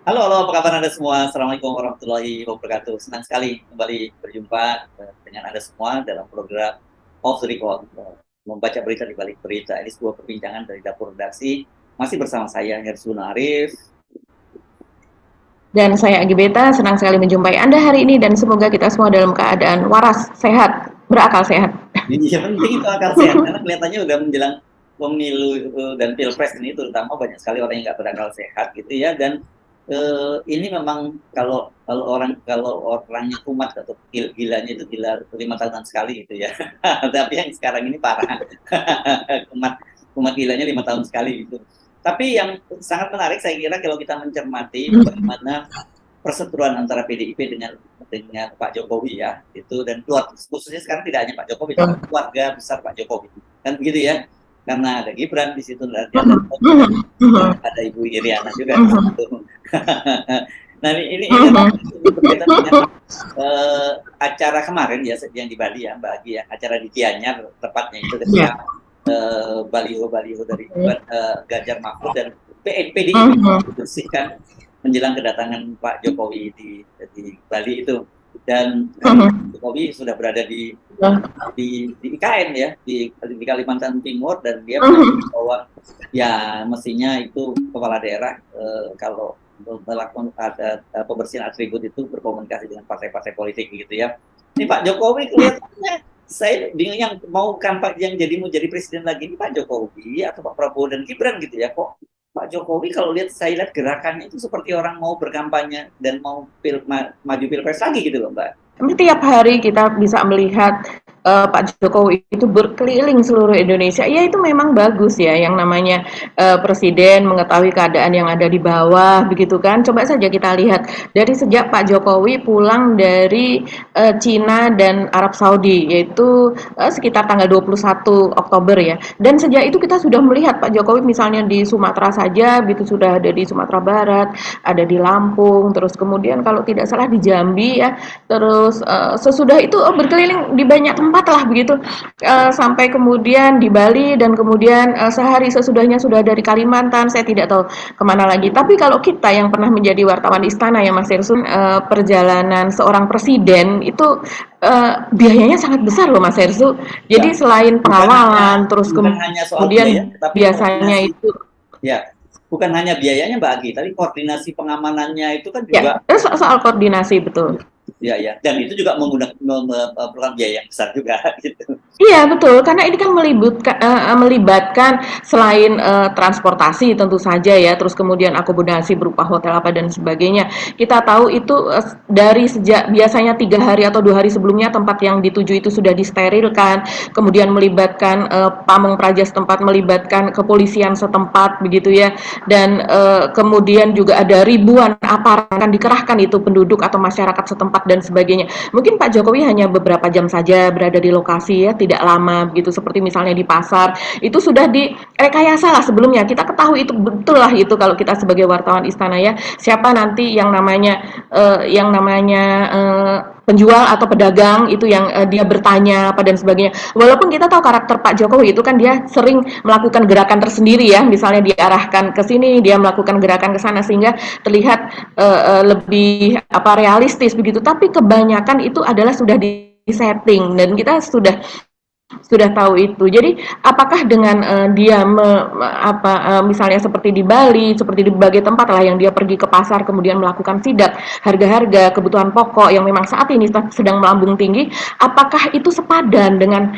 Halo, apa kabar Anda semua? Assalamualaikum warahmatullahi wabarakatuh. Senang sekali kembali berjumpa dengan Anda semua dalam program Off the Record, membaca berita di balik berita. Ini sebuah perbincangan dari dapur redaksi. Masih bersama saya, Hersun Arif. Dan saya Agi Beta, senang sekali menjumpai Anda hari ini dan semoga kita semua dalam keadaan waras, sehat, berakal sehat. Ini yang penting itu akal sehat, karena kelihatannya udah menjelang pemilu dan pilpres ini, terutama banyak sekali orang yang nggak berakal sehat gitu ya. Dan ini memang kalau orangnya kumat atau gilanya itu gila 5 tahunan sekali gitu ya. Tapi yang sekarang ini parah. kumat kumat gilanya 5 tahun sekali gitu. Tapi yang sangat menarik saya kira kalau kita mencermati bagaimana perseteruan antara PDIP dengan Pak Jokowi ya itu, dan keluarga khususnya sekarang tidak hanya Pak Jokowi tapi keluarga besar Pak Jokowi kan begitu ya, karena ada Gibran di situ, nanti ada Ibu Iriana juga di situ. Nah ini berkaitan dengan acara kemarin ya yang di Bali ya Mbak Agi ya, acara di Gianyar tepatnya itu ketika baliho-baliho dari Ganjar Mahfud dan PDIP dibersihkan menjelang kedatangan Pak Jokowi di Bali itu. Dan Jokowi sudah berada di IKN ya, di Kalimantan Timur, dan dia mengatakan bahwa ya mestinya itu kepala daerah kalau melakukan ada pembersihan atribut itu berkomunikasi dengan partai-partai politik gitu ya. Ini Pak Jokowi kelihatannya saya bingung, yang mau kampanye yang mau jadi presiden lagi ini Pak Jokowi atau Pak Prabowo dan Gibran gitu ya. Kok Pak Jokowi kalau saya lihat gerakannya itu seperti orang mau berkampanye dan mau maju pilpres lagi gitu loh Mbak. Tapi tiap hari kita bisa melihat Pak Jokowi itu berkeliling seluruh Indonesia. Ya itu memang bagus ya, yang namanya presiden mengetahui keadaan yang ada di bawah, begitu kan? Coba saja kita lihat dari sejak Pak Jokowi pulang dari Cina dan Arab Saudi, yaitu sekitar tanggal 21 Oktober ya. Dan sejak itu kita sudah melihat Pak Jokowi misalnya di Sumatera saja, gitu sudah ada di Sumatera Barat, ada di Lampung, terus kemudian kalau tidak salah di Jambi ya, terus sesudah itu berkeliling di banyak tempat lah begitu, sampai kemudian di Bali, dan kemudian sehari sesudahnya sudah dari Kalimantan, saya tidak tahu kemana lagi. Tapi kalau kita yang pernah menjadi wartawan istana ya Mas Irsun, perjalanan seorang presiden itu biayanya sangat besar loh Mas Erzu. Ya, Jadi selain pengawalan, terus bukan hanya soal biaya, kemudian tapi biasanya koordinasi. itu Ya, bukan hanya biayanya Mbak Agi, tapi koordinasi pengamanannya itu kan ya juga. soal koordinasi betul. Ya, ya, dan itu juga memerlukan biaya yang besar juga gitu. Iya betul, karena ini kan melibatkan selain transportasi tentu saja ya, terus kemudian akomodasi berupa hotel apa dan sebagainya. Kita tahu itu dari sejak biasanya 3 hari atau 2 hari sebelumnya tempat yang dituju itu sudah disterilkan, kemudian melibatkan pamong praja setempat, melibatkan kepolisian setempat begitu ya, dan kemudian juga ada ribuan aparat akan dikerahkan itu penduduk atau masyarakat setempat dan sebagainya. Mungkin Pak Jokowi hanya beberapa jam saja berada di lokasi ya, tidak lama begitu, seperti misalnya di pasar itu sudah direkayasa lah sebelumnya, kita ketahui itu betul lah itu kalau kita sebagai wartawan istana ya, siapa nanti penjual atau pedagang itu yang dia bertanya apa dan sebagainya. Walaupun kita tahu karakter Pak Jokowi itu kan dia sering melakukan gerakan tersendiri ya, misalnya diarahkan ke sini, dia melakukan gerakan ke sana sehingga terlihat lebih realistis begitu. Tapi kebanyakan itu adalah sudah disetting dan kita sudah tahu itu. Jadi apakah dengan dia misalnya seperti di Bali, seperti di berbagai tempat lah yang dia pergi ke pasar kemudian melakukan sidak harga-harga kebutuhan pokok yang memang saat ini sedang melambung tinggi, apakah itu sepadan dengan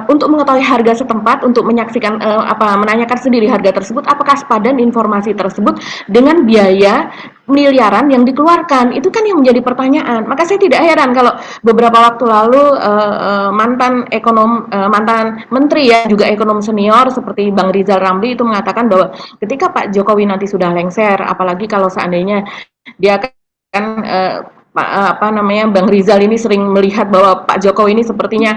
untuk mengetahui harga setempat, untuk menyaksikan menanyakan sendiri harga tersebut, apakah sepadan informasi tersebut dengan biaya miliaran yang dikeluarkan? Itu kan yang menjadi pertanyaan. Maka saya tidak heran kalau beberapa waktu lalu mantan menteri ya, juga ekonom senior seperti Bang Rizal Ramli itu mengatakan bahwa ketika Pak Jokowi nanti sudah lengser, apalagi kalau seandainya dia akan Bang Rizal ini sering melihat bahwa Pak Jokowi ini sepertinya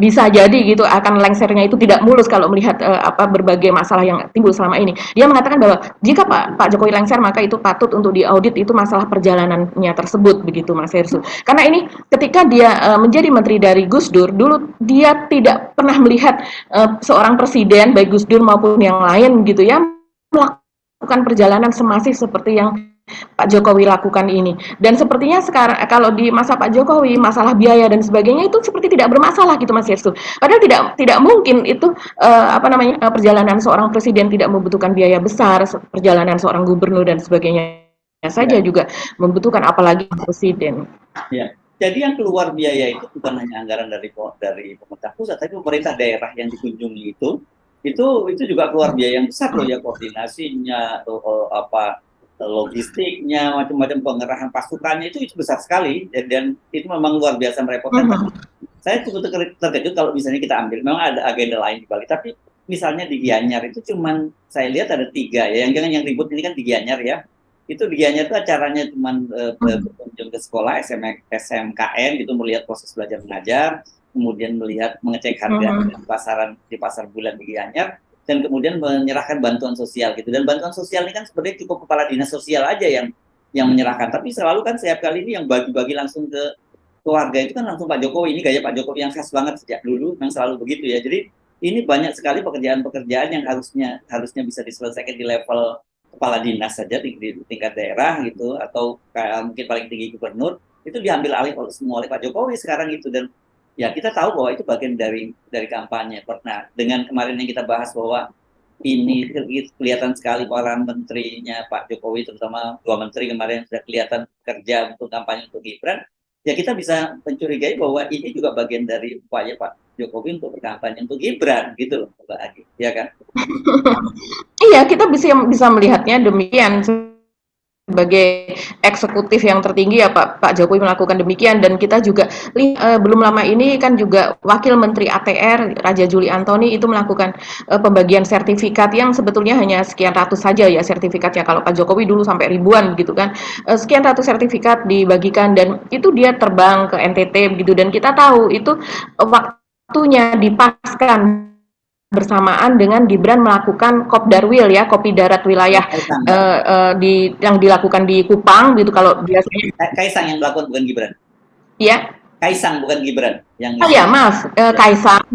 bisa jadi gitu akan lengsernya itu tidak mulus kalau melihat berbagai masalah yang timbul selama ini. Dia mengatakan bahwa jika Pak Jokowi lengser maka itu patut untuk diaudit itu masalah perjalanannya tersebut begitu Mas Hersu. Karena ini ketika dia menjadi menteri dari Gus Dur, dulu dia tidak pernah melihat seorang presiden baik Gus Dur maupun yang lain gitu ya melakukan perjalanan semasif seperti yang Pak Jokowi lakukan ini. Dan sepertinya sekarang kalau di masa Pak Jokowi masalah biaya dan sebagainya itu seperti tidak bermasalah gitu Mas Yersu. Padahal tidak mungkin itu perjalanan seorang presiden tidak membutuhkan biaya besar, perjalanan seorang gubernur dan sebagainya saja Ya, juga membutuhkan apalagi presiden. ya. Jadi yang keluar biaya itu bukan hanya anggaran dari pemerintah pusat, tapi pemerintah daerah yang dikunjungi itu juga keluar biaya yang besar loh ya, koordinasinya atau apa logistiknya, macam-macam pengerahan pasukannya itu besar sekali, dan itu memang luar biasa merepotkan. Tapi saya cukup terkejut kalau misalnya kita ambil, memang ada agenda lain di balik. Tapi misalnya di Gianyar itu cuman saya lihat ada 3 ya, yang ribut ini kan di Gianyar ya. Itu di Gianyar itu acaranya cuman berkunjung ke sekolah SMKN gitu, melihat proses belajar mengajar, kemudian mengecek harga di pasar bulan di Gianyar, dan kemudian menyerahkan bantuan sosial gitu. Dan bantuan sosial ini kan sebenarnya cukup kepala dinas sosial aja yang menyerahkan, tapi selalu kan setiap kali ini yang bagi-bagi langsung ke keluarga itu kan langsung Pak Jokowi. Ini gaya Pak Jokowi yang khas banget sejak dulu, memang selalu begitu ya. Jadi ini banyak sekali pekerjaan-pekerjaan yang harusnya bisa diselesaikan di level kepala dinas saja di tingkat daerah gitu, atau kayak mungkin paling tinggi gubernur, itu diambil alih semua oleh Pak Jokowi sekarang itu. Dan ya kita tahu bahwa itu bagian dari kampanye. Nah, dengan kemarin yang kita bahas bahwa ini kelihatan sekali para menterinya Pak Jokowi, terutama 2 menteri kemarin sudah kelihatan kerja untuk kampanye untuk Gibran, ya kita bisa mencurigai bahwa ini juga bagian dari upaya Pak Jokowi untuk berkampanye untuk Gibran gitu loh, Mbak Agi, ya kan? Iya, kita bisa melihatnya demikian sebagai eksekutif yang tertinggi ya Pak Jokowi melakukan demikian. Dan kita juga belum lama ini kan juga Wakil Menteri ATR Raja Juli Antoni itu melakukan pembagian sertifikat yang sebetulnya hanya sekian ratus saja ya sertifikatnya. Kalau Pak Jokowi dulu sampai ribuan gitu kan. Sekian ratus sertifikat dibagikan dan itu dia terbang ke NTT begitu, dan kita tahu itu waktunya dipaskan bersamaan dengan Gibran melakukan Kopdarwil ya, kopi darat wilayah yang dilakukan di Kupang gitu kalau biasanya. Kaisang yang melakukan, bukan Gibran. Ya. Kaisang bukan Gibran yang Oh ya, maaf, Kaisang.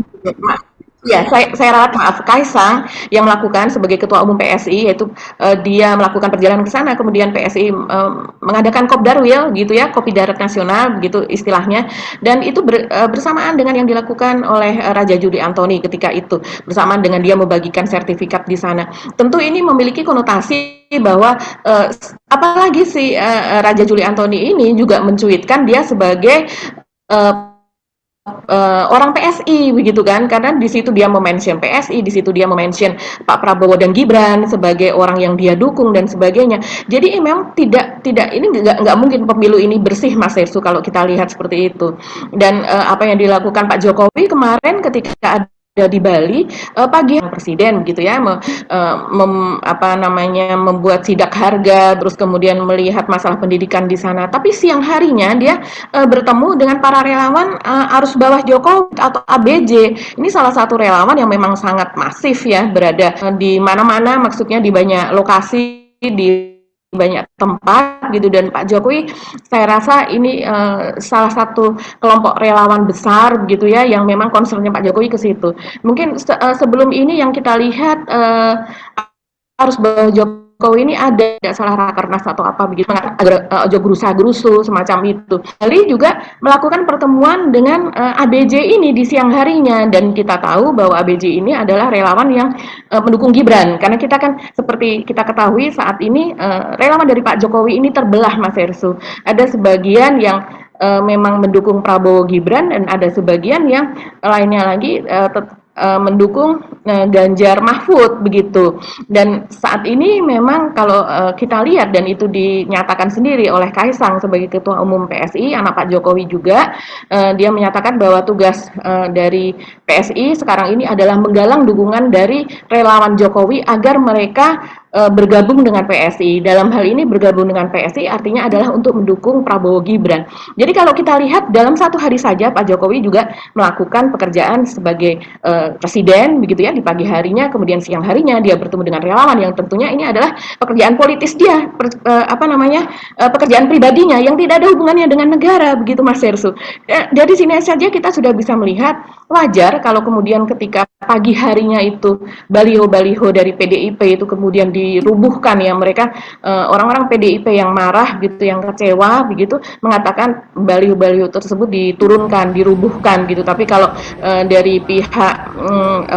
Ya, saya ralat maaf, Kaisang yang melakukan sebagai Ketua Umum PSI, yaitu dia melakukan perjalanan ke sana, kemudian PSI mengadakan Kopdarwil gitu ya, Kopi Darat Nasional begitu istilahnya, dan itu bersamaan dengan yang dilakukan oleh Raja Juli Antoni ketika itu, bersamaan dengan dia membagikan sertifikat di sana. Tentu ini memiliki konotasi bahwa apalagi si Raja Juli Antoni ini juga mencuitkan dia sebagai orang PSI begitu kan, karena di situ dia mention PSI, di situ dia mention Pak Prabowo dan Gibran sebagai orang yang dia dukung dan sebagainya. Jadi memang tidak ini nggak mungkin pemilu ini bersih Mas Hersu kalau kita lihat seperti itu. Dan apa yang dilakukan Pak Jokowi kemarin ketika ada di Bali pagi presiden gitu ya membuat sidak harga, terus kemudian melihat masalah pendidikan di sana, tapi siang harinya dia bertemu dengan para relawan arus bawah Jokowi atau ABJ. Ini salah satu relawan yang memang sangat masif ya, berada di mana-mana, maksudnya di banyak lokasi, di banyak tempat gitu. Dan Pak Jokowi saya rasa ini salah satu kelompok relawan besar gitu ya yang memang concernnya Pak Jokowi ke situ. Mungkin sebelum ini yang kita lihat harus bawah Jokowi ini ada tidak salah rakernas atau apa begitu ojo gerusa-gerusu semacam itu. Bali juga melakukan pertemuan dengan ABJ ini di siang harinya, dan kita tahu bahwa ABJ ini adalah relawan yang mendukung Gibran, karena kita kan seperti kita ketahui saat ini relawan dari Pak Jokowi ini terbelah Mas Hersu. Ada sebagian yang memang mendukung Prabowo Gibran dan ada sebagian yang lainnya lagi mendukung Ganjar Mahfud begitu. Dan saat ini memang kalau kita lihat, dan itu dinyatakan sendiri oleh Kaisang sebagai Ketua Umum PSI, anak Pak Jokowi juga, dia menyatakan bahwa tugas dari PSI sekarang ini adalah menggalang dukungan dari relawan Jokowi agar mereka bergabung dengan PSI. Dalam hal ini bergabung dengan PSI artinya adalah untuk mendukung Prabowo Gibran. Jadi kalau kita lihat dalam satu hari saja Pak Jokowi juga melakukan pekerjaan sebagai presiden begitu ya, di pagi harinya, kemudian siang harinya dia bertemu dengan relawan yang tentunya ini adalah pekerjaan politis dia, pekerjaan pribadinya yang tidak ada hubungannya dengan negara begitu Mas Hersu. Dari sini saja kita sudah bisa melihat wajar kalau kemudian ketika pagi harinya itu baliho-baliho dari PDIP itu kemudian dirubuhkan ya mereka orang-orang PDIP yang marah gitu, yang kecewa begitu mengatakan baliho-baliho tersebut diturunkan, dirubuhkan gitu. Tapi kalau dari pihak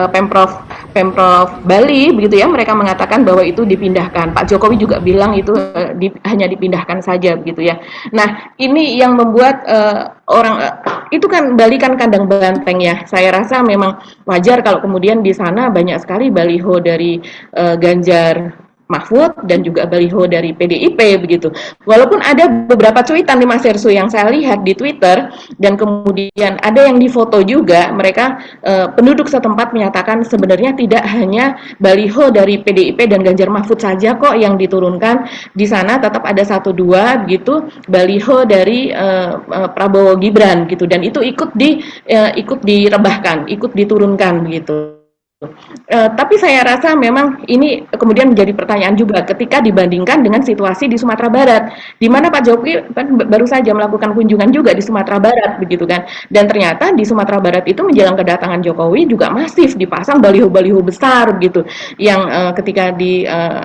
Pemprov Pemprov Bali begitu ya mereka mengatakan bahwa itu dipindahkan. Pak Jokowi juga bilang itu hanya dipindahkan saja begitu ya. Nah, ini yang membuat orang itu kan Bali kan kandang banteng ya. Saya rasa memang wajar kalau kemudian di sana banyak sekali baliho dari Ganjar Mahfud dan juga baliho dari PDIP begitu. Walaupun ada beberapa cuitan di Mas Hersu yang saya lihat di Twitter dan kemudian ada yang difoto juga mereka penduduk setempat menyatakan sebenarnya tidak hanya baliho dari PDIP dan Ganjar Mahfud saja kok yang diturunkan di sana tetap ada satu dua begitu baliho dari Prabowo Gibran gitu dan itu ikut direbahkan, ikut diturunkan begitu. Tapi saya rasa memang ini kemudian menjadi pertanyaan juga ketika dibandingkan dengan situasi di Sumatera Barat, di mana Pak Jokowi baru saja melakukan kunjungan juga di Sumatera Barat begitu kan. Dan ternyata di Sumatera Barat itu menjelang kedatangan Jokowi juga masif dipasang baliho-baliho besar begitu yang ketika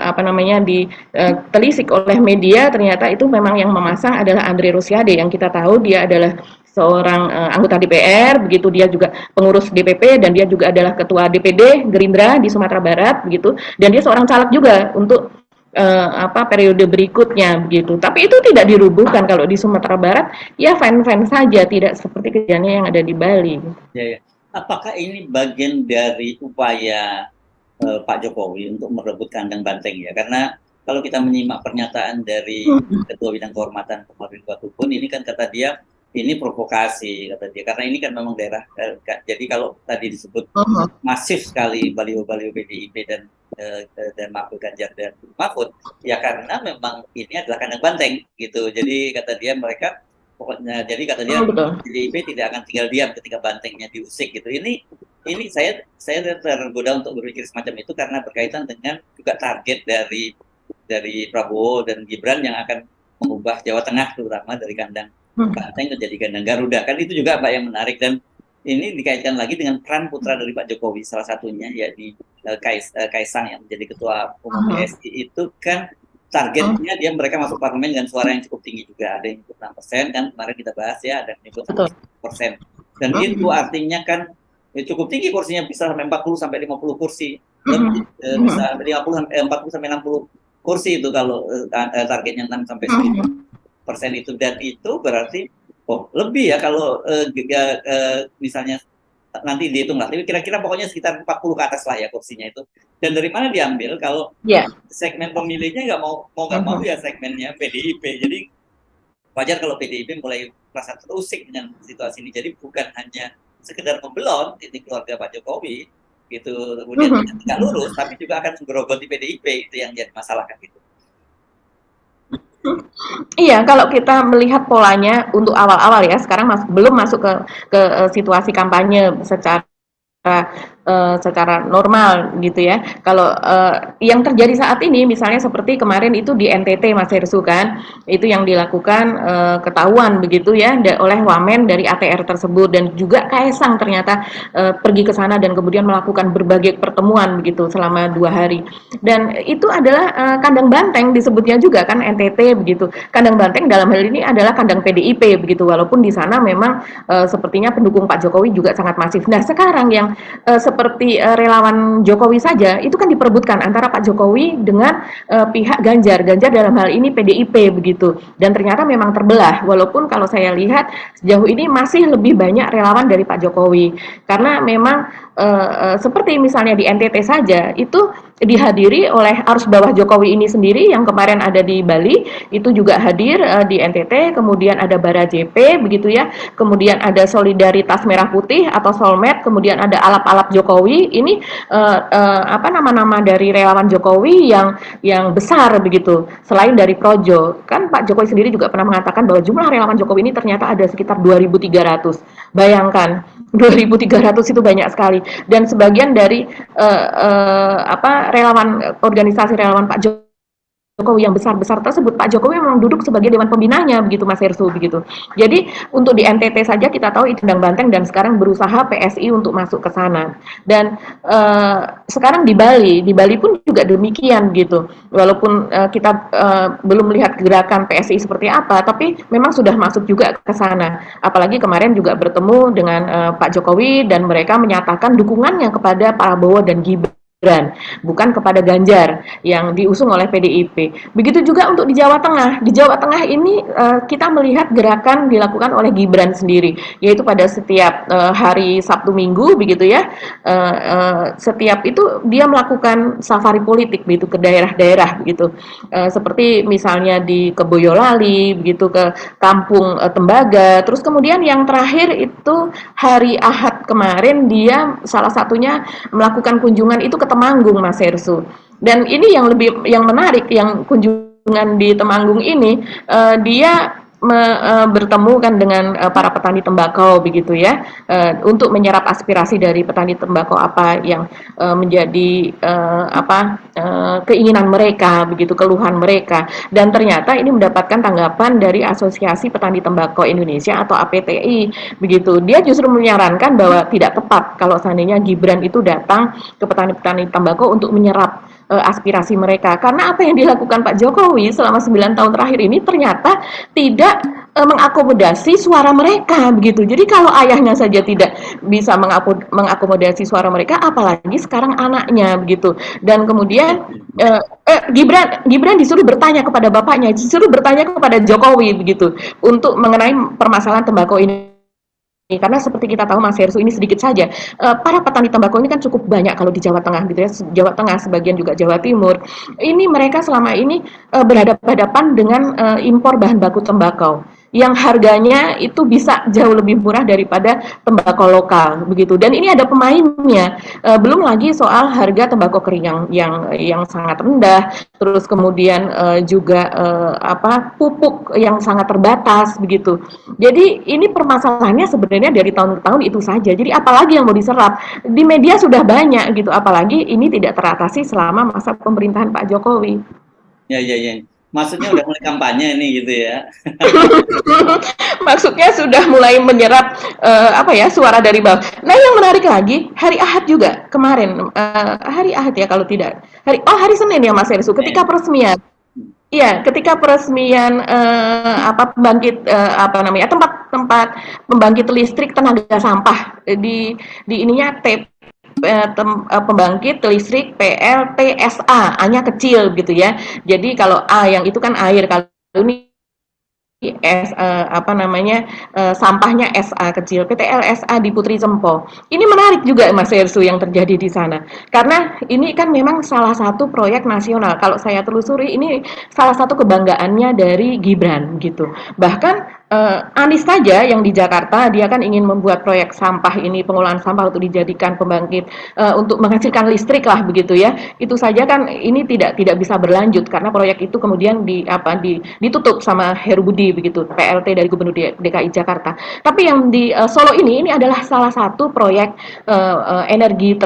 apa namanya ditelisik oleh media ternyata itu memang yang memasang adalah Andre Rosiade yang kita tahu dia adalah seorang anggota DPR begitu dia juga pengurus DPP dan dia juga adalah ketua DPD Gerindra di Sumatera Barat begitu dan dia seorang caleg juga untuk apa periode berikutnya begitu. Tapi itu tidak dirubuhkan kalau di Sumatera Barat ya fan-fan saja tidak seperti kejadiannya yang ada di Bali. Ya, ya. Apakah ini bagian dari upaya Pak Jokowi untuk merebut kandang banteng ya? Karena kalau kita menyimak pernyataan dari Ketua Bidang Kehormatan kemarin waktu pun ini kan kata dia ini provokasi kata dia karena ini kan memang daerah jadi kalau tadi disebut masif sekali baliho-baliho PDIP dan Mahfud Ganjar dan Mahfud ya karena memang ini adalah kandang banteng gitu jadi kata dia mereka pokoknya jadi kata dia PDIP tidak akan tinggal diam ketika bantengnya diusik gitu ini saya tergoda untuk berpikir semacam itu karena berkaitan dengan juga target dari Prabowo dan Gibran yang akan mengubah Jawa Tengah terutama dari kandang banteng menjadi kandang Garuda kan itu juga Pak yang menarik dan ini dikaitkan lagi dengan peran putra dari Pak Jokowi salah satunya ya di Kaisang yang menjadi ketua umum PSI itu kan targetnya dia mereka masuk parlemen dengan suara yang cukup tinggi juga ada yang 6% kan kemarin kita bahas ya ada yang 10% dan itu artinya kan ya cukup tinggi kursinya bisa sampai 40 sampai 50 kursi lebih bisa 40 sampai 60 kursi itu kalau targetnya 6 sampai 10% itu dan itu berarti lebih ya kalau misalnya nanti dihitung lah tapi kira-kira pokoknya sekitar 40 ke atas lah ya kursinya itu dan dari mana diambil kalau segmen pemilihnya nggak mau ya segmennya PDIP jadi wajar kalau PDIP mulai merasa terusik dengan situasi ini jadi bukan hanya sekedar membelot di keluarga Pak Jokowi gitu kemudian tidak lurus tapi juga akan menggerogoti PDIP itu yang jadi masalah kan gitu. Iya, kalau kita melihat polanya untuk awal-awal ya, sekarang belum masuk ke situasi kampanye secara normal gitu ya. Kalau yang terjadi saat ini misalnya seperti kemarin itu di NTT Mas Hersu kan, itu yang dilakukan ketahuan begitu ya oleh wamen dari ATR tersebut dan juga Kaisang ternyata pergi ke sana dan kemudian melakukan berbagai pertemuan begitu selama 2 hari. Dan itu adalah kandang banteng disebutnya juga kan NTT begitu. Kandang banteng dalam hal ini adalah kandang PDIP begitu walaupun di sana memang sepertinya pendukung Pak Jokowi juga sangat masif. Nah, sekarang yang seperti relawan Jokowi saja itu kan diperebutkan antara Pak Jokowi dengan pihak Ganjar dalam hal ini PDIP begitu dan ternyata memang terbelah walaupun kalau saya lihat sejauh ini masih lebih banyak relawan dari Pak Jokowi karena memang seperti misalnya di NTT saja itu dihadiri oleh arus bawah Jokowi ini sendiri yang kemarin ada di Bali itu juga hadir di NTT kemudian ada Bara JP begitu ya kemudian ada Solidaritas Merah Putih atau Solmed kemudian ada alap-alap Jokowi ini apa nama-nama dari relawan Jokowi yang besar begitu selain dari Projo kan Pak Jokowi sendiri juga pernah mengatakan bahwa jumlah relawan Jokowi ini ternyata ada sekitar 2.300 bayangkan 2.300 itu banyak sekali dan sebagian dari relawan organisasi relawan Pak Jokowi Jokowi yang besar-besar tersebut, Pak Jokowi memang duduk sebagai dewan pembinanya begitu Mas Hersu begitu. Jadi untuk di NTT saja kita tahu itu sedang banteng dan sekarang berusaha PSI untuk masuk ke sana. Dan sekarang di Bali pun juga demikian gitu. Walaupun kita belum melihat gerakan PSI seperti apa, tapi memang sudah masuk juga ke sana. Apalagi kemarin juga bertemu dengan Pak Jokowi dan mereka menyatakan dukungannya kepada Prabowo dan Gibran, bukan kepada Ganjar yang diusung oleh PDIP. Begitu juga untuk di Jawa Tengah. Di Jawa Tengah ini kita melihat gerakan dilakukan oleh Gibran sendiri, yaitu pada setiap hari Sabtu Minggu begitu ya. Setiap itu dia melakukan safari politik begitu ke daerah-daerah begitu. Seperti misalnya di ke Boyolali begitu, ke Kampung Tembaga. Terus kemudian yang terakhir itu hari Ahad kemarin dia salah satunya melakukan kunjungan itu ke Temanggung Mas Hersu. Dan ini yang menarik yang kunjungan di Temanggung ini dia bertemu kan dengan para petani tembakau begitu ya, untuk menyerap aspirasi dari petani tembakau apa yang menjadi keinginan mereka begitu, keluhan mereka, dan ternyata ini mendapatkan tanggapan dari Asosiasi Petani Tembakau Indonesia atau APTI begitu. Dia justru menyarankan bahwa tidak tepat kalau seandainya Gibran itu datang ke petani-petani tembakau untuk menyerap aspirasi mereka, karena apa yang dilakukan Pak Jokowi selama 9 tahun terakhir ini ternyata tidak mengakomodasi suara mereka begitu. Jadi kalau ayahnya saja tidak bisa mengakomodasi suara mereka, apalagi sekarang anaknya begitu. Dan kemudian Gibran disuruh bertanya kepada bapaknya, disuruh bertanya kepada Jokowi begitu untuk mengenai permasalahan tembakau ini. Karena seperti kita tahu Mas Hersu, ini sedikit saja, para petani tembakau ini kan cukup banyak kalau di Jawa Tengah gitu ya, Jawa Tengah, sebagian juga Jawa Timur. Ini mereka selama ini berhadapan-hadapan dengan impor bahan baku tembakau yang harganya itu bisa jauh lebih murah daripada tembakau lokal begitu. Dan ini ada pemainnya, belum lagi soal harga tembakau kering yang sangat rendah, terus kemudian juga pupuk yang sangat terbatas begitu. Jadi ini permasalahannya sebenarnya dari tahun ke tahun itu saja. Jadi apalagi yang mau diserap? Di media sudah banyak gitu, apalagi ini tidak teratasi selama masa pemerintahan Pak Jokowi. Ya, ya, ya. Maksudnya udah mulai kampanye nih gitu ya. Maksudnya sudah mulai menyerap suara dari bawah. Nah, yang menarik lagi, hari Ahad juga kemarin, hari Ahad ya kalau tidak. Hari Senin ya Mas Hersu, ketika peresmian. Iya, ketika peresmian tempat pembangkit listrik tenaga sampah di pembangkit listrik PLTSA, A-nya kecil gitu ya. Jadi kalau A yang itu kan air, kalau ini sampahnya SA kecil, PT LSA di Putri Sempo. Ini menarik juga Mas Hersu yang terjadi di sana, karena ini kan memang salah satu proyek nasional. Kalau saya telusuri ini salah satu kebanggaannya dari Gibran gitu. Bahkan Anies saja yang di Jakarta, dia kan ingin membuat proyek sampah ini, pengolahan sampah untuk dijadikan pembangkit untuk menghasilkan listrik lah begitu ya. Itu saja kan ini tidak bisa berlanjut karena proyek itu kemudian ditutup sama Heru Budi begitu, PLT dari Gubernur DKI Jakarta. Tapi yang di Solo ini adalah salah satu proyek energi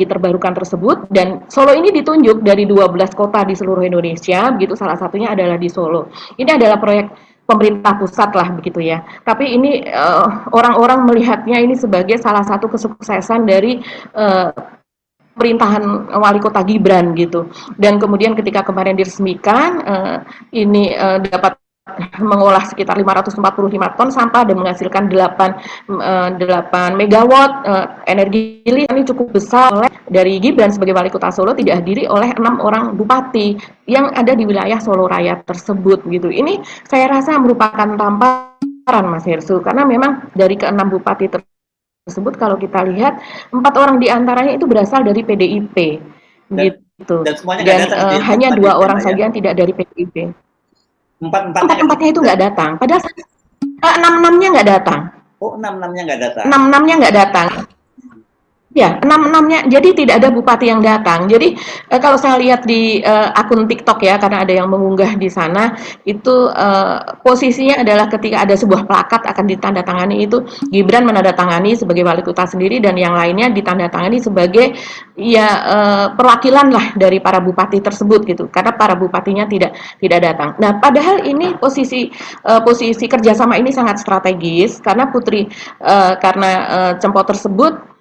terbarukan tersebut, dan Solo ini ditunjuk dari 12 kota di seluruh Indonesia begitu, salah satunya adalah di Solo. Ini adalah proyek pemerintah pusat lah begitu ya. Tapi ini orang-orang melihatnya ini sebagai salah satu kesuksesan dari pemerintahan wali kota Gibran gitu. Dan kemudian ketika kemarin diresmikan, ini dapat mengolah sekitar 545 ton sampah dan menghasilkan 8 megawatt energi listrik. Ini cukup besar. Dari Gibran sebagai wali kota Solo tidak hadiri oleh 6 orang bupati yang ada di wilayah Solo Raya tersebut gitu. Ini saya rasa merupakan tamparan Mas Hersu, karena memang dari ke-6 bupati tersebut kalau kita lihat 4 orang diantaranya itu berasal dari PDIP gitu. Dan hanya 2 orang saja yang tidak dari PDIP. Empat-empatnya itu nggak datang. Padahal 6-6-nya nggak datang. Oh, 6-6-nya nggak datang. 6-6-nya nggak datang. Ya, enam-enamnya, jadi tidak ada bupati yang datang. Jadi kalau saya lihat di akun TikTok ya, karena ada yang mengunggah di sana, itu posisinya adalah ketika ada sebuah plakat akan ditandatangani itu Gibran menandatangani sebagai wali kota sendiri dan yang lainnya ditandatangani sebagai ya perwakilan lah dari para bupati tersebut gitu. Karena para bupatinya tidak datang. Nah, padahal ini posisi kerjasama ini sangat strategis karena karena Cempot tersebut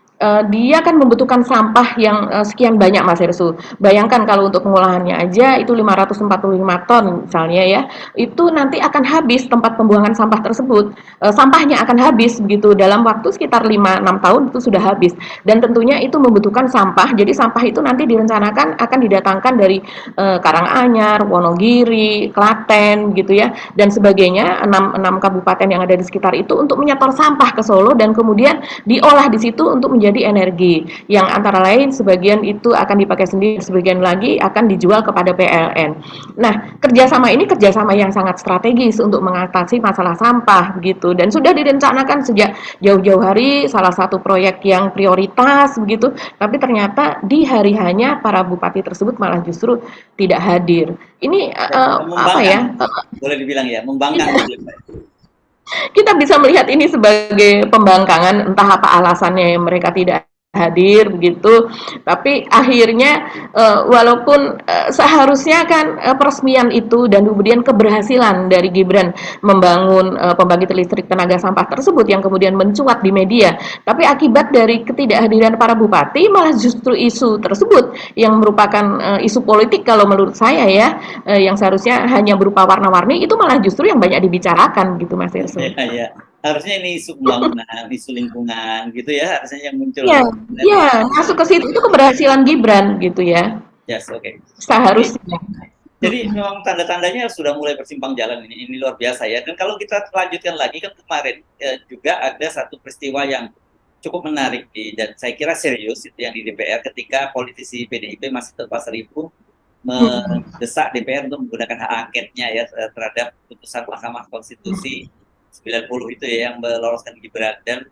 dia kan membutuhkan sampah yang sekian banyak Mas Hersu. Bayangkan kalau untuk pengolahannya aja itu 545 ton misalnya ya, itu nanti akan habis tempat pembuangan sampah tersebut. Sampahnya akan habis begitu dalam waktu sekitar 5-6 tahun itu sudah habis. Dan tentunya itu membutuhkan sampah. Jadi sampah itu nanti direncanakan akan didatangkan dari Karanganyar, Wonogiri, Klaten gitu ya dan sebagainya, enam kabupaten yang ada di sekitar itu untuk menyetor sampah ke Solo dan kemudian diolah di situ untuk menjadi energi yang antara lain sebagian itu akan dipakai sendiri, sebagian lagi akan dijual kepada PLN. Nah, kerjasama ini kerjasama yang sangat strategis untuk mengatasi masalah sampah begitu dan sudah direncanakan sejak jauh-jauh hari salah satu proyek yang prioritas begitu, tapi ternyata di hari hanya para bupati tersebut malah justru tidak hadir. Ini apa Membangkang, ya? boleh dibilang ya, membangkang gitu. Kita bisa melihat ini sebagai pembangkangan entah apa alasannya mereka tidak hadir begitu tapi akhirnya walaupun seharusnya kan peresmian itu dan kemudian keberhasilan dari Gibran membangun pembangkit listrik tenaga sampah tersebut yang kemudian mencuat di media tapi akibat dari ketidakhadiran para bupati malah justru isu tersebut yang merupakan isu politik kalau menurut saya ya yang seharusnya hanya berupa warna-warni itu malah justru yang banyak dibicarakan gitu Mas Irso. Ya, ya. Harusnya ini isu pembangunan, isu lingkungan gitu ya, harusnya yang muncul. Iya, Dan, iya, masuk ke situ itu keberhasilan Gibran gitu ya. yes, oke. Okay. Seharusnya. Jadi memang tanda-tandanya sudah mulai bersimpang jalan ini luar biasa ya. Dan kalau kita lanjutkan lagi kan kemarin juga ada satu peristiwa yang cukup menarik dan saya kira serius itu yang di DPR ketika politisi PDIP Mas Tepa Seribu mendesak DPR untuk menggunakan hak angketnya ya terhadap putusan Mahkamah Konstitusi 90 itu ya yang meloloskan Gibran dan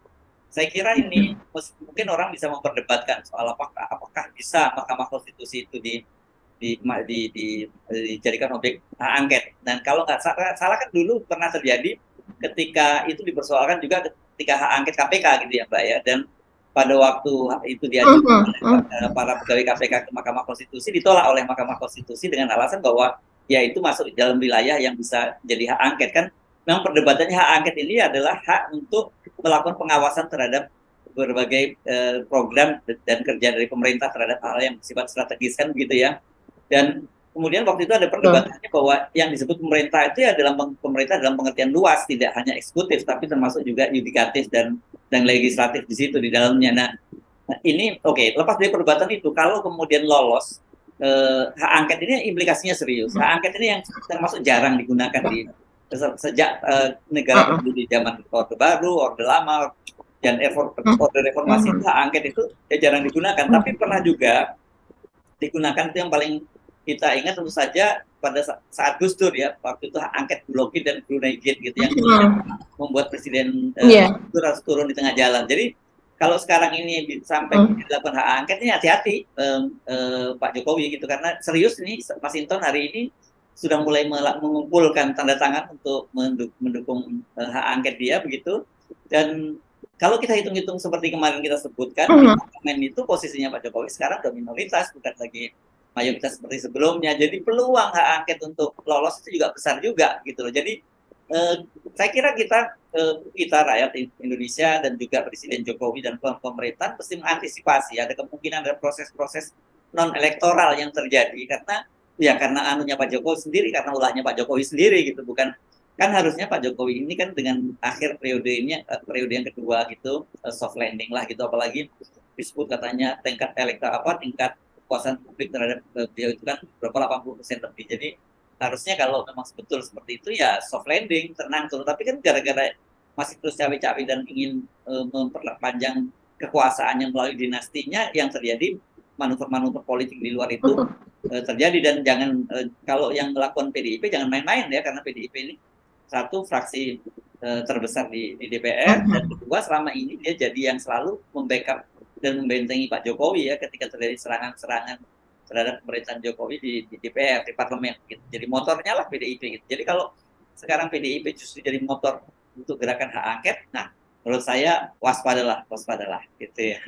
saya kira ini mungkin orang bisa memperdebatkan soal apakah bisa Mahkamah Konstitusi itu dijadikan objek hak angket dan kalau nggak salah kan dulu pernah terjadi ketika itu dipersoalkan juga ketika hak angket KPK gitu ya Mbak ya dan pada waktu itu diajukan oleh para pegawai KPK ke Mahkamah Konstitusi ditolak oleh Mahkamah Konstitusi dengan alasan bahwa ya itu masuk dalam wilayah yang bisa jadi hak angket kan memang perdebatannya hak angket ini adalah hak untuk melakukan pengawasan terhadap berbagai program dan kerja dari pemerintah terhadap hal yang bersifat strategis kan begitu ya dan kemudian waktu itu ada perdebatannya bahwa yang disebut pemerintah itu ya dalam pemerintah dalam pengertian luas tidak hanya eksekutif tapi termasuk juga yudikatif dan legislatif di situ di dalamnya. Nah ini oke, lepas dari perdebatan itu kalau kemudian lolos hak angket ini implikasinya serius. Hak angket ini yang termasuk jarang digunakan di sejak negara berdiri di zaman Orde Baru, Orde Lama dan Orde Reformasi itu hak angket itu ya jarang digunakan. Tapi pernah juga digunakan itu yang paling kita ingat tentu saja pada itu Gus Dur ya waktu itu hak angket Blokir dan Brunei Gate gitu yang membuat Presiden Dur harus turun di tengah jalan. Jadi kalau sekarang ini sampai dilakukan hak angket ini hati-hati Pak Jokowi gitu karena serius ini Mas Hinton hari ini sudah mulai mengumpulkan tanda tangan untuk mendukung hak angket dia begitu dan kalau kita hitung-hitung seperti kemarin kita sebutkan di parlemen itu posisinya Pak Jokowi sekarang udah minoritas bukan lagi mayoritas seperti sebelumnya jadi peluang hak angket untuk lolos itu juga besar juga gitu loh jadi saya kira kita rakyat Indonesia dan juga Presiden Jokowi dan pemerintah mesti mengantisipasi ada kemungkinan ada proses-proses non elektoral yang terjadi karena anunya Pak Jokowi sendiri karena ulahnya Pak Jokowi sendiri gitu bukan kan harusnya Pak Jokowi ini kan dengan akhir periode ini periode yang kedua gitu soft landing lah gitu apalagi disebut katanya tingkat kepuasan publik terhadap beliau itu kan berapa 80% lebih jadi harusnya kalau memang betul seperti itu ya soft landing tenang tuh tapi kan gara-gara masih terus cawe-cawe dan ingin memperpanjang kekuasaannya melalui dinastinya yang terjadi manuver-manuver politik di luar itu terjadi dan jangan kalau yang melakukan PDIP jangan main-main ya karena PDIP ini satu fraksi terbesar di DPR dan kedua selama ini dia jadi yang selalu membackup dan membentengi Pak Jokowi ya ketika terjadi serangan-serangan terhadap pemerintahan Jokowi di DPR, di parlemen gitu. Jadi motornya lah PDIP gitu. Jadi kalau sekarang PDIP justru jadi motor untuk gerakan hak angket, nah menurut saya waspadalah gitu ya.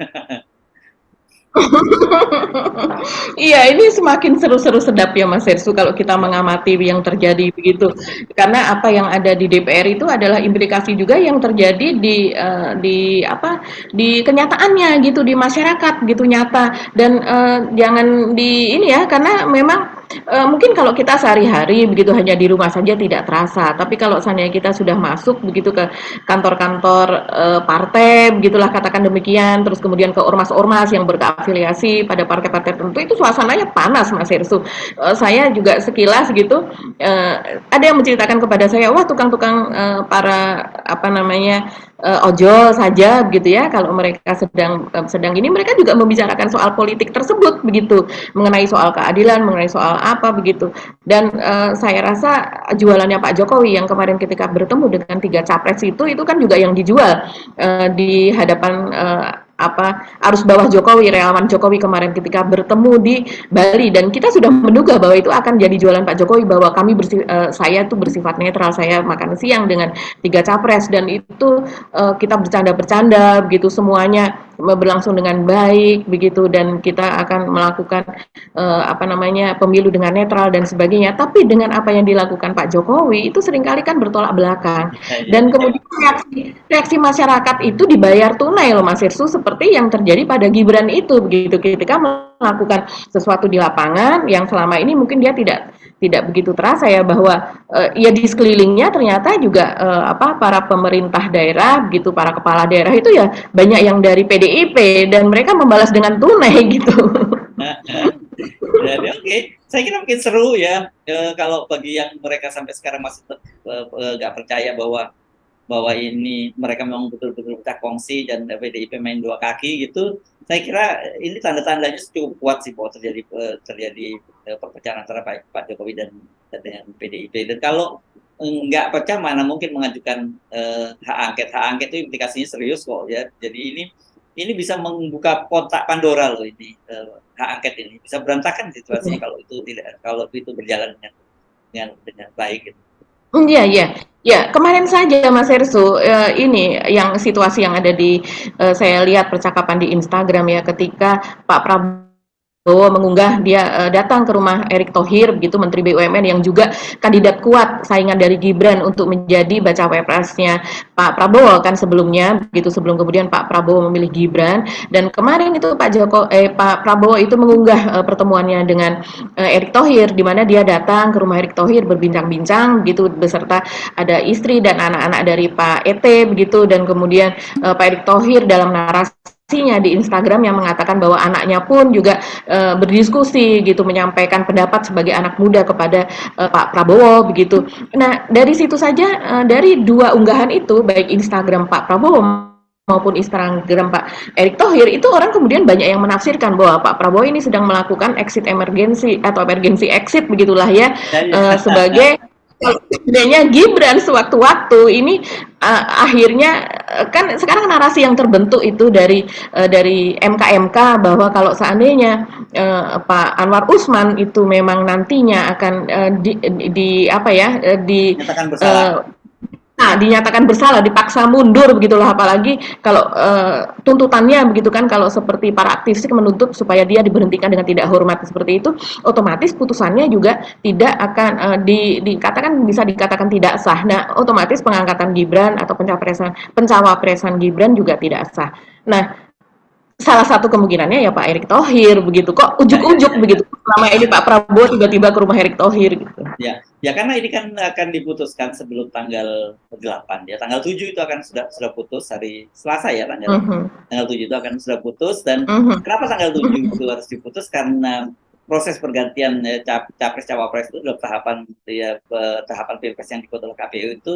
Iya, ini semakin seru-seru sedap ya Mas Hersu kalau kita mengamati yang terjadi begitu. Karena apa yang ada di DPR itu adalah implikasi juga yang terjadi di apa di kenyataannya gitu di masyarakat gitu nyata dan jangan di ini ya karena memang mungkin kalau kita sehari-hari begitu hanya di rumah saja tidak terasa, tapi kalau seandainya kita sudah masuk begitu ke kantor-kantor partai, begitulah katakan demikian, terus kemudian ke ormas-ormas yang berafiliasi pada partai-partai tertentu, itu suasananya panas, Mas Hirsu. Saya juga sekilas gitu, ada yang menceritakan kepada saya, wah tukang-tukang para apa namanya ojol saja begitu ya kalau mereka sedang ini mereka juga membicarakan soal politik tersebut begitu mengenai soal keadilan mengenai soal apa begitu dan saya rasa jualannya Pak Jokowi yang kemarin ketika bertemu dengan 3 capres itu kan juga yang dijual di hadapan apa arus bawah Jokowi, relawan Jokowi kemarin ketika bertemu di Bali dan kita sudah menduga bahwa itu akan jadi jualan Pak Jokowi bahwa saya tuh bersifat netral, saya makan siang dengan 3 capres dan itu kita bercanda-bercanda begitu semuanya berlangsung dengan baik begitu dan kita akan melakukan apa namanya pemilu dengan netral dan sebagainya tapi dengan apa yang dilakukan Pak Jokowi itu seringkali kan bertolak belakang dan kemudian reaksi masyarakat itu dibayar tunai loh Mas Irsu seperti yang terjadi pada Gibran itu begitu ketika melakukan sesuatu di lapangan yang selama ini mungkin dia tidak begitu terasa ya bahwa ya di sekelilingnya ternyata juga apa para pemerintah daerah gitu para kepala daerah itu ya banyak yang dari PDIP dan mereka membalas dengan tunai gitu. Jadi oke, saya kira mungkin seru ya kalau bagi yang mereka sampai sekarang masih nggak percaya bahwa ini mereka memang betul-betul pecah kongsi dan PDIP main 2 kaki gitu. Saya kira ini tanda-tandanya cukup kuat sih bahwa terjadi perpecahan antara Pak Jokowi dan dengan PDIP. Dan kalau nggak pecah mana mungkin mengajukan hak angket. Hak angket itu implikasinya serius kok ya. Jadi ini bisa membuka kotak Pandora loh ini hak angket ini bisa berantakan situasinya kalau itu berjalan dengan baik. Gitu. Iya, iya. Ya, kemarin saja Mas Hersu, ini yang situasi yang ada di saya lihat percakapan di Instagram ya ketika Pak Prabowo mengunggah dia datang ke rumah Erick Thohir begitu Menteri BUMN yang juga kandidat kuat saingan dari Gibran untuk menjadi bacawa presnya Pak Prabowo kan sebelumnya begitu sebelum kemudian Pak Prabowo memilih Gibran dan kemarin itu Pak Prabowo itu mengunggah pertemuannya dengan Erick Thohir di mana dia datang ke rumah Erick Thohir berbincang-bincang begitu beserta ada istri dan anak-anak dari Pak ET begitu dan kemudian Pak Erick Thohir dalam narasinya di Instagram yang mengatakan bahwa anaknya pun juga berdiskusi gitu menyampaikan pendapat sebagai anak muda kepada Pak Prabowo begitu. Nah, dari situ saja dari 2 unggahan itu baik Instagram Pak Prabowo maupun Instagram Pak Erick Thohir itu orang kemudian banyak yang menafsirkan bahwa Pak Prabowo ini sedang melakukan exit emergensi atau emergency exit begitulah ya sebagai sebenarnya Gibran sewaktu-waktu ini akhirnya kan sekarang narasi yang terbentuk itu dari MK bahwa kalau seandainya Pak Anwar Usman itu memang nantinya akan di apa ya Nyatakan bersalah. Dinyatakan bersalah, dipaksa mundur begitulah apalagi kalau tuntutannya begitu kan kalau seperti para aktivis menuntut supaya dia diberhentikan dengan tidak hormat seperti itu, otomatis putusannya juga tidak akan dikatakan bisa dikatakan tidak sah. Nah, otomatis pengangkatan Gibran atau pencawapresan Gibran juga tidak sah. Nah, salah satu kemungkinannya ya Pak Erick Thohir begitu kok ujuk-ujuk begitu selama ini Pak Prabowo tiba-tiba ke rumah Erick Thohir gitu. Ya karena ini kan akan diputuskan sebelum tanggal 8 ya. Tanggal 7 itu akan sudah putus hari Selasa ya tanggal 7 itu akan sudah putus dan kenapa tanggal 7 itu harus diputus karena proses pergantian capres cawapres itu dalam tahapan pilpres yang diikuti oleh KPU itu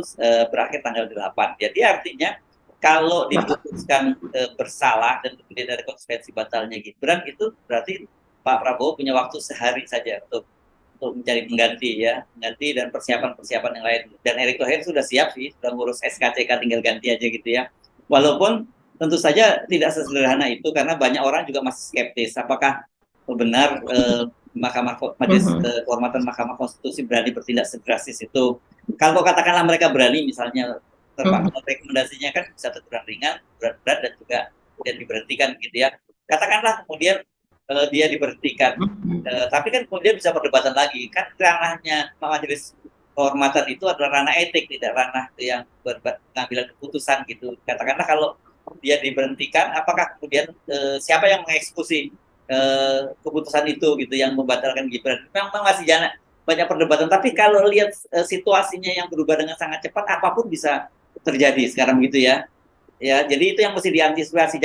berakhir tanggal 8. Jadi artinya kalau diputuskan bersalah dan kemudian ada konsekuensi batalnya Gibran itu berarti Pak Prabowo punya waktu sehari saja untuk mencari pengganti dan persiapan yang lain. Dan Erick Thohir sudah siap sih, sudah ngurus SKCK tinggal ganti aja gitu ya. Walaupun tentu saja tidak sesederhana itu karena banyak orang juga masih skeptis apakah benar Majelis Mhm. Kehormatan Mahkamah Konstitusi berani bertindak sedrastis itu. Kalau katakanlah mereka berani misalnya Mhm. rekomendasinya kan bisa teguran ringan, berat-berat dan juga kemudian diberhentikan gitu ya. Katakanlah kemudian dia diberhentikan, Mhm. tapi kan kemudian bisa perdebatan lagi. Kan ranahnya Majelis Kehormatan itu adalah ranah etik, tidak ranah yang pengambilan keputusan gitu. Katakanlah kalau dia diberhentikan, apakah kemudian siapa yang mengeksekusi keputusan itu gitu yang membatalkan Gibran? Memang masih banyak perdebatan. Tapi kalau lihat situasinya yang berubah dengan sangat cepat, apapun bisa terjadi sekarang gitu ya. Ya, jadi itu yang mesti diantisipasi.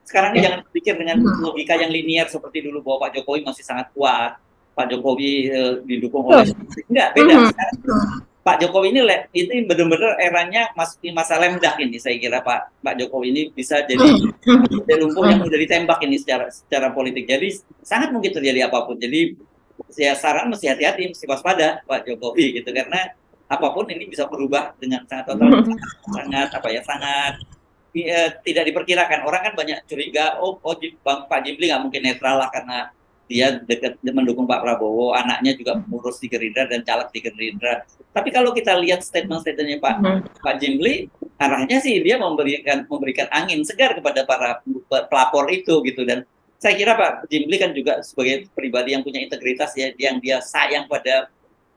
Sekarang ini Oke. jangan berpikir dengan logika yang linier seperti dulu bahwa Pak Jokowi masih sangat kuat, Pak Jokowi didukung oleh Betul. enggak, beda. Mhm. Sekarang Pak Jokowi ini benar-benar eranya masuki masa lemdak ini, saya kira Pak Jokowi ini bisa jadi kuda lumpuh yang mudah ditembak ini secara politik. Jadi sangat mungkin terjadi apapun. Jadi saya saran mesti hati-hati, mesti waspada Pak Jokowi gitu karena apapun ini bisa berubah dengan sangat total, Mhm. sangat apa ya, sangat tidak diperkirakan. Orang kan banyak curiga, Pak Jimli nggak mungkin netral lah karena dia dekat mendukung Pak Prabowo, anaknya juga pengurus di Gerindra dan caleg di Gerindra. Tapi kalau kita lihat statement-statementnya Mhm. Pak Jimli, arahnya sih dia memberikan angin segar kepada para pelapor itu gitu. Dan saya kira Pak Jimli kan juga sebagai pribadi yang punya integritas ya, yang dia sayang pada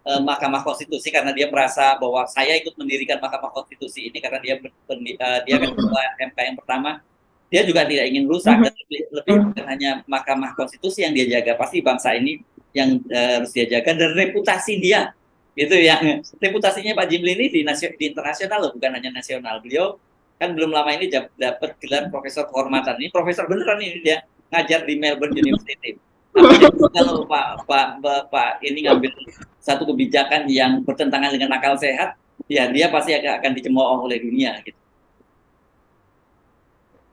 Mahkamah Konstitusi karena dia merasa bahwa saya ikut mendirikan Mahkamah Konstitusi ini karena dia kan ketua MK yang pertama. Dia juga tidak ingin rusak Mhm. dan lebih bukan hanya Mahkamah Konstitusi yang dia jaga, pasti bangsa ini yang harus dia jaga dan reputasi dia itu yang reputasinya Pak Jimli ini di internasional loh, bukan hanya nasional. Beliau kan belum lama ini dapat gelar profesor kehormatan. Ini profesor beneran ini, dia ngajar di Melbourne University. Apa jadi kalau Pak ini ngambil satu kebijakan yang bertentangan dengan akal sehat, ya dia pasti akan dicemooh oleh dunia gitu.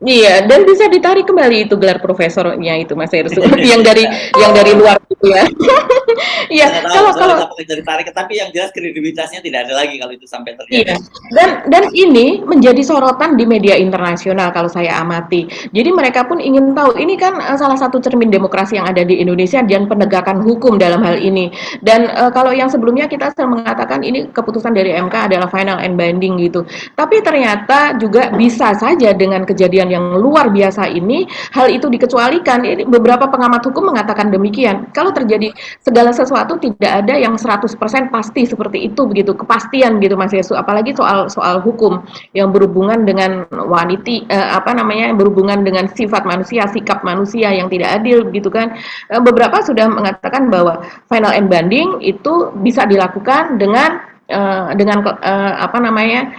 Iya, dan bisa ditarik kembali itu gelar profesornya itu Mas Herssu yang dari luar gitu ya. Kita Iya, nggak tahu kalau soal kalau itu apakah bisa ditarik, tapi yang jelas kredibilitasnya tidak ada lagi kalau itu sampai terjadi. Iya, dan ini menjadi sorotan di media internasional kalau saya amati. Jadi mereka pun ingin tahu, ini kan salah satu cermin demokrasi yang ada di Indonesia dan penegakan hukum dalam hal ini. Dan kalau yang sebelumnya kita sering mengatakan ini keputusan dari MK adalah final and binding gitu. Tapi ternyata juga bisa saja dengan kejadian yang luar biasa ini, hal itu dikecualikan. Ini beberapa pengamat hukum mengatakan demikian. Kalau terjadi segala sesuatu tidak ada yang 100% pasti seperti itu begitu, kepastian gitu Mas Yesu, apalagi soal soal hukum yang berhubungan dengan apa namanya, berhubungan dengan sifat manusia, sikap manusia yang tidak adil gitu kan. Beberapa sudah mengatakan bahwa final and binding itu bisa dilakukan dengan apa namanya,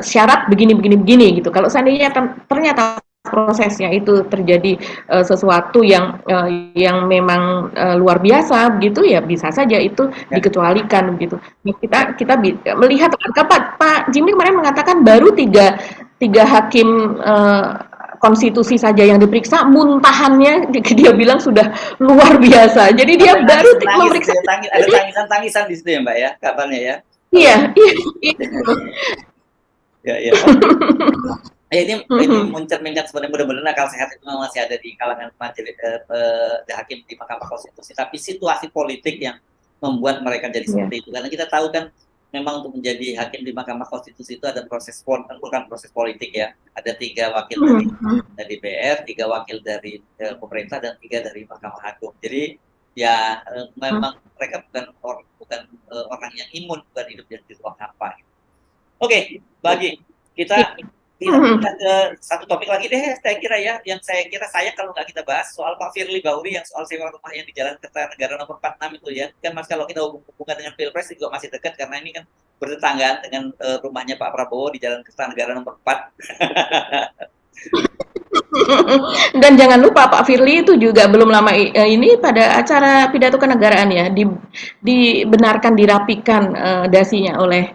syarat begini begini begini gitu. Kalau seandainya ternyata prosesnya itu terjadi sesuatu yang memang luar biasa begitu ya bisa saja itu Ya, dikecualikan begitu. Nah, ya. kita melihat Pak Jimli kemarin mengatakan baru tiga tiga hakim konstitusi saja yang diperiksa, muntahannya dia bilang sudah luar biasa. Jadi dia Sampai baru nangis gitu memeriksa. ya, ada tangisan-tangisan di situ ya Mbak ya, kabarnya ya. Kalau Iya, iya, iya. ya ya oke. Ini mencerminkan sebenarnya mudah-mudahan akal sehat itu masih ada di kalangan majelis hakim di Mahkamah Konstitusi. Tapi situasi politik yang membuat mereka jadi Iya. seperti itu. Karena kita tahu kan memang untuk menjadi hakim di Mahkamah Konstitusi itu ada bukan proses politik ya. Ada 3 wakil dari DPR, 3 wakil dari pemerintah dan 3 dari Mahkamah Agung. Jadi ya memang mereka bukan orang yang imun, bukan hidup di ruang hampa. Oke, bagi kita pindah ke satu topik lagi deh, saya kira ya, yang saya kira kalau nggak kita bahas soal Pak Firly Bahuri yang soal sewa rumah yang di Jalan Kertanegara nomor 46 itu ya. Kan Mas kalau kita hubungkan dengan Pilpres juga masih dekat karena ini kan bertetanggaan dengan rumahnya Pak Prabowo di Jalan Kertanegara nomor 4. Dan jangan lupa Pak Firly itu juga belum lama ini pada acara pidato kenegaraan ya dibenarkan dirapikan dasinya oleh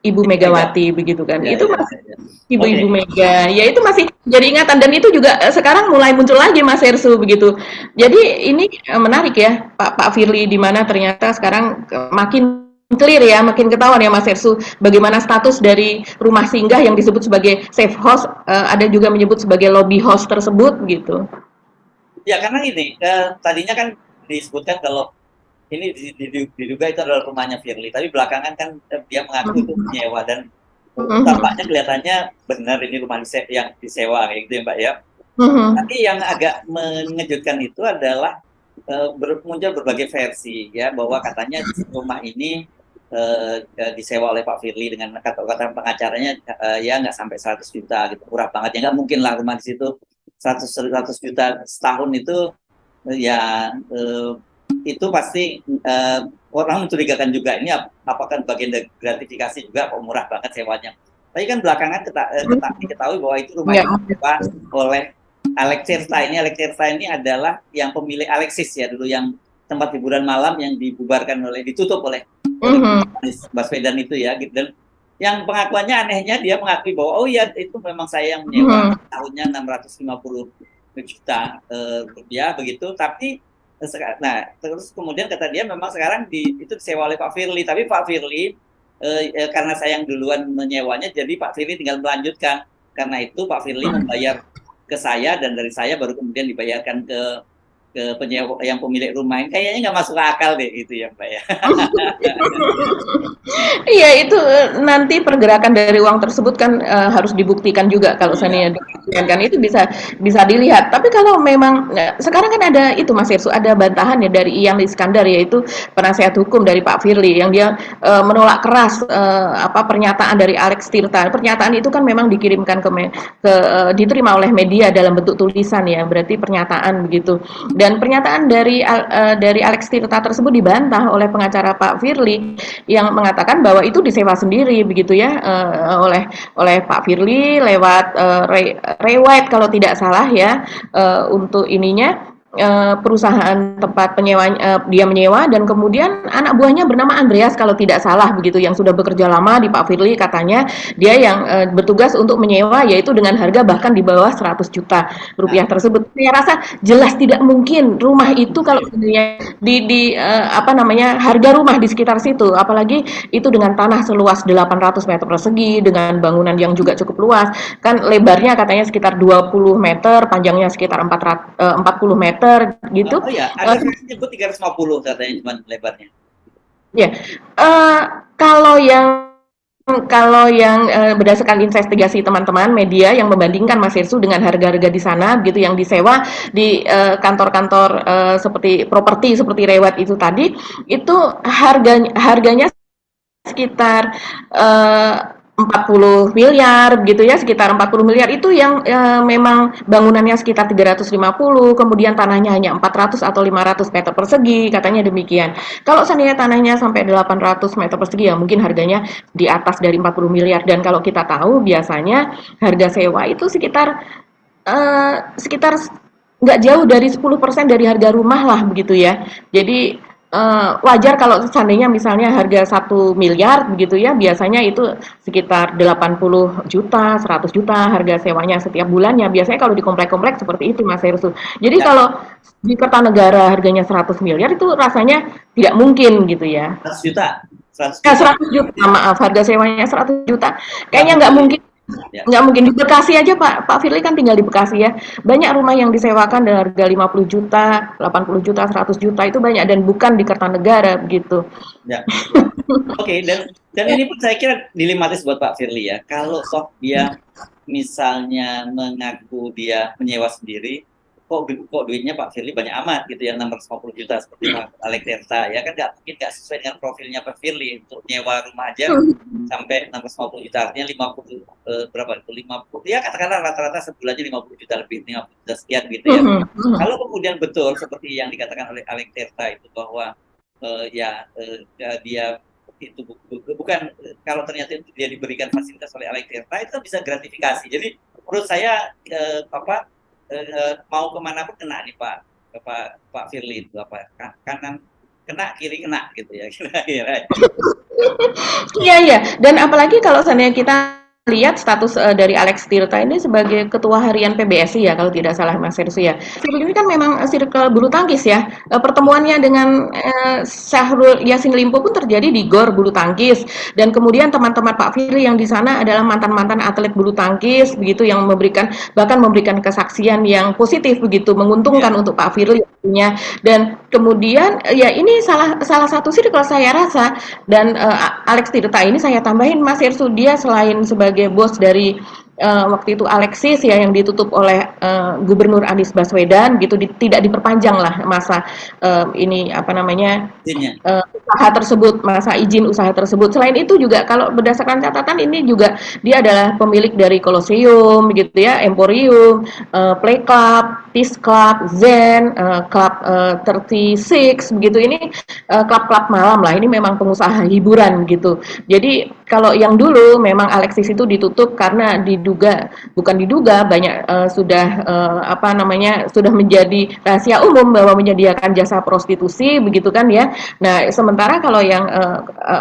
Ibu Mega. Megawati begitu kan. Ya, Itu ya, masih ya. Ibu-ibu Oke. Mega. Ya itu masih jadi ingatan dan itu juga sekarang mulai muncul lagi Mas Herssu begitu. Jadi ini menarik ya Pak Firly di mana ternyata sekarang makin clear ya, makin ketahuan ya Mas Ersu, bagaimana status dari rumah singgah yang disebut sebagai safe house, ada juga menyebut sebagai lobby house tersebut gitu. Ya karena ini tadinya kan disebutkan kalau ini diduga itu adalah rumahnya Firly, tapi belakangan kan dia mengaku itu menyewa dan tampaknya kelihatannya benar ini rumah yang disewa kayak gitu ya Mbak ya. Tapi yang agak mengejutkan itu adalah muncul berbagai versi ya, bahwa katanya rumah ini disewa oleh Pak Firly dengan kata pengacaranya ya nggak sampai 100 juta gitu, murah banget ya, nggak mungkin lah rumah di situ 100 juta setahun itu ya itu pasti orang mencurigakan juga ini apakah bagian dari gratifikasi juga, kok murah banget sewanya. Tapi kan belakangan diketahui bahwa itu rumah yang disewa oleh Alex Tirta. Alex Tirta ini adalah yang pemilik Alexis ya dulu, yang tempat hiburan malam yang ditutup oleh Baswedan itu ya. Dan yang pengakuannya anehnya dia mengakui bahwa oh ya itu memang saya yang menyewa, tahunnya 650 juta rupiah begitu. Tapi nah terus kemudian kata dia memang sekarang itu disewa oleh Pak Firly, tapi Pak Firly karena saya yang duluan menyewanya, jadi Pak Firly tinggal melanjutkan. Karena itu Pak Firly membayar ke saya, dan dari saya baru kemudian dibayarkan ke penyewa yang pemilik rumah. Kayaknya nggak masuk akal deh itu ya Mbak ya. Iya itu nanti pergerakan dari uang tersebut kan harus dibuktikan juga kalau seandainya dibuktikan, kan itu bisa dilihat. Tapi kalau memang sekarang kan ada itu Mas Irsu, ada bantahan ya dari Iyang Iskandar, yaitu penasihat hukum dari Pak Firly, yang dia menolak keras pernyataan dari Alex Tirta. Pernyataan itu kan memang dikirimkan diterima oleh media dalam bentuk tulisan ya, berarti pernyataan begitu. Dan pernyataan dari Alex Tirta tersebut dibantah oleh pengacara Pak Firly yang mengatakan bahwa itu disewa sendiri begitu ya, oleh Pak Firly lewat Ray White kalau tidak salah ya, untuk ininya perusahaan tempat penyewa dia menyewa, dan kemudian anak buahnya bernama Andreas kalau tidak salah begitu, yang sudah bekerja lama di Pak Firly. Katanya dia yang bertugas untuk menyewa, yaitu dengan harga bahkan di bawah 100 juta rupiah tersebut. Saya rasa jelas tidak mungkin rumah itu kalau di harga rumah di sekitar situ, apalagi itu dengan tanah seluas 800 meter persegi dengan bangunan yang juga cukup luas, kan lebarnya katanya sekitar 20 meter, panjangnya sekitar 40 meter gitu. Oh ya, ada yang nyebut 350 katanya cuma lebarnya. Ya, kalau yang berdasarkan investigasi teman-teman media yang membandingkan Mas Irsu dengan harga-harga di sana gitu yang disewa di kantor-kantor seperti properti seperti Rewat itu tadi, itu harganya sekitar 40 miliar gitu ya, sekitar 40 miliar itu yang memang bangunannya sekitar 350, kemudian tanahnya hanya 400 atau 500 meter persegi, katanya demikian. Kalau seandainya tanahnya sampai 800 meter persegi ya mungkin harganya di atas dari 40 miliar. Dan kalau kita tahu biasanya harga sewa itu sekitar nggak jauh dari 10% dari harga rumah lah begitu ya. Jadi wajar kalau seandainya misalnya harga 1 miliar begitu ya, biasanya itu sekitar 80 juta, 100 juta harga sewanya setiap bulannya. Biasanya kalau di komplek-komplek seperti itu Mas Hersu. Jadi kalau di Kertanegara harganya 100 miliar itu rasanya tidak mungkin gitu ya. 100 juta. 100 juta, maaf, harga sewanya 100 juta. Kayaknya nggak mungkin. Nggak mungkin. Di Bekasi aja Pak Firly kan tinggal di Bekasi ya, banyak rumah yang disewakan dengan harga 50 juta, 80 juta, 100 juta, itu banyak, dan bukan di Kertanegara begitu ya. Oke, dan ini pun saya kira dilematis buat Pak Firly ya, kalau dia misalnya mengaku dia menyewa sendiri, kok duitnya Pak Firly banyak amat gitu, yang 650 juta seperti Pak Alex Tirta ya kan, mungkin nggak sesuai dengan profilnya Pak Firly untuk nyewa rumah aja sampai 650 juta, artinya 50 berapa itu, 50 ya katakanlah rata-rata sebulannya 50 juta lebih, 50 juta sekian gitu ya. Kalau kemudian betul seperti yang dikatakan oleh Alex Tirta itu bahwa dia itu bukan, kalau ternyata itu dia diberikan fasilitas oleh Alex Tirta, itu bisa gratifikasi. Jadi menurut saya mau kemana pun kena nih Pak Firly itu, kanan kena kiri kena gitu ya kira-kira. Iya, dan apalagi kalau seandainya kita lihat status dari Alex Tirta ini sebagai ketua harian PBSI ya kalau tidak salah Mas Hersu ya. Circle ini kan memang circle bulu tangkis ya. Pertemuannya dengan Syahrul Yassin Limpo pun terjadi di GOR bulu tangkis dan kemudian teman-teman Pak Firly yang di sana adalah mantan-mantan atlet bulu tangkis begitu yang bahkan memberikan kesaksian yang positif begitu menguntungkan untuk Pak Firly tentunya. Dan kemudian ya ini salah satu circle saya rasa. Dan Alex Tirta ini saya tambahin Mas Hersu, dia selain sebagai bos dari waktu itu Alexis ya yang ditutup oleh Gubernur Anies Baswedan gitu tidak diperpanjang lah masa ini apa namanya usaha tersebut, masa izin usaha tersebut. Selain itu juga kalau berdasarkan catatan ini juga dia adalah pemilik dari Colosseum gitu ya, Emporium, Play Club, Peace Club, Zen, Club 36 begitu. Ini klub-klub malam lah. Ini memang pengusaha hiburan gitu. Jadi kalau yang dulu memang Alexis itu ditutup karena bukan diduga banyak sudah apa namanya sudah menjadi rahasia umum bahwa menyediakan jasa prostitusi begitu kan ya. Nah sementara kalau yang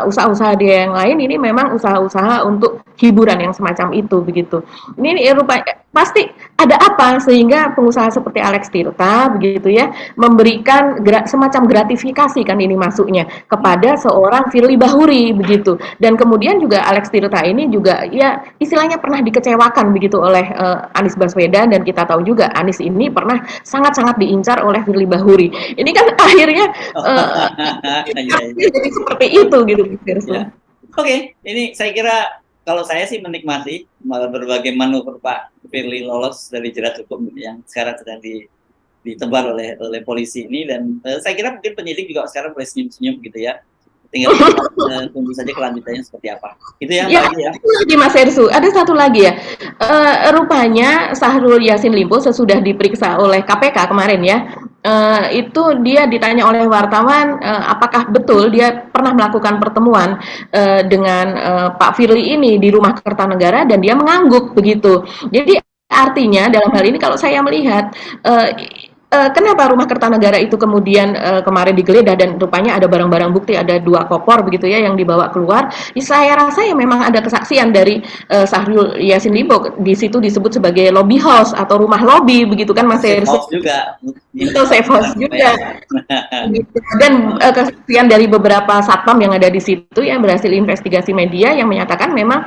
usaha-usaha dia yang lain ini memang usaha-usaha untuk hiburan yang semacam itu begitu. Ini pasti ada apa sehingga pengusaha seperti Alex Tirta begitu ya memberikan semacam gratifikasi kan ini masuknya kepada seorang Firly Bahuri begitu. Dan kemudian juga Alex Tirta ini juga ya istilahnya pernah dikecewakan begitu oleh Anies Baswedan dan kita tahu juga Anies ini pernah sangat-sangat diincar oleh Firly Bahuri. Ini kan akhirnya jadi seperti itu gitu. Ya. Oke, ini saya kira kalau saya sih menikmati berbagai manuver Pak Firly lolos dari jerat hukum yang sekarang sedang ditebar oleh polisi ini dan saya kira mungkin penyidik juga sekarang boleh senyum-senyum gitu ya. Tinggal tunggu saja kelanjutannya seperti apa. Itu ya, ya, ya. Lagi Mas Hersu, ada satu lagi ya. Rupanya Syahrul Yassin Limpo sesudah diperiksa oleh KPK kemarin ya, itu dia ditanya oleh wartawan apakah betul dia pernah melakukan pertemuan dengan Pak Firly ini di rumah Kertanegara dan dia mengangguk begitu. Jadi artinya dalam hal ini kalau saya melihat kenapa rumah Kertanegara itu kemudian kemarin digeledah dan rupanya ada barang-barang bukti, ada 2 koper begitu ya yang dibawa keluar. Saya rasa ya memang ada kesaksian dari Syahrul Yassin Limpo. Di situ disebut sebagai lobby house atau rumah lobby begitu kan Mas Safe house juga. Itu safe house juga. Dan kesaksian dari beberapa satpam yang ada di situ yang berhasil investigasi media yang menyatakan memang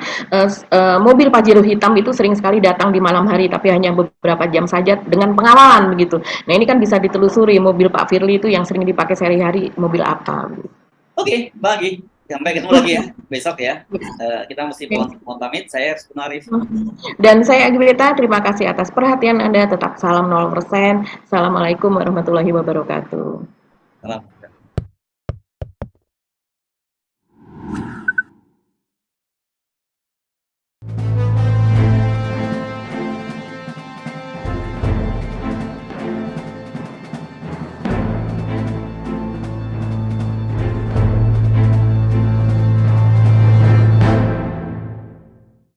mobil Pajero hitam itu sering sekali datang di malam hari tapi hanya beberapa jam saja dengan pengawalan begitu. Nah ini kan bisa ditelusuri mobil Pak Firly itu yang sering dipakai sehari-hari mobil apa. Oke, bagi sampai ketemu lagi ya besok ya. Kita mesti mohon pamit. Saya Rizky Arif. Dan saya Agrita, terima kasih atas perhatian Anda. Tetap salam 0%. Assalamualaikum warahmatullahi wabarakatuh. Salam.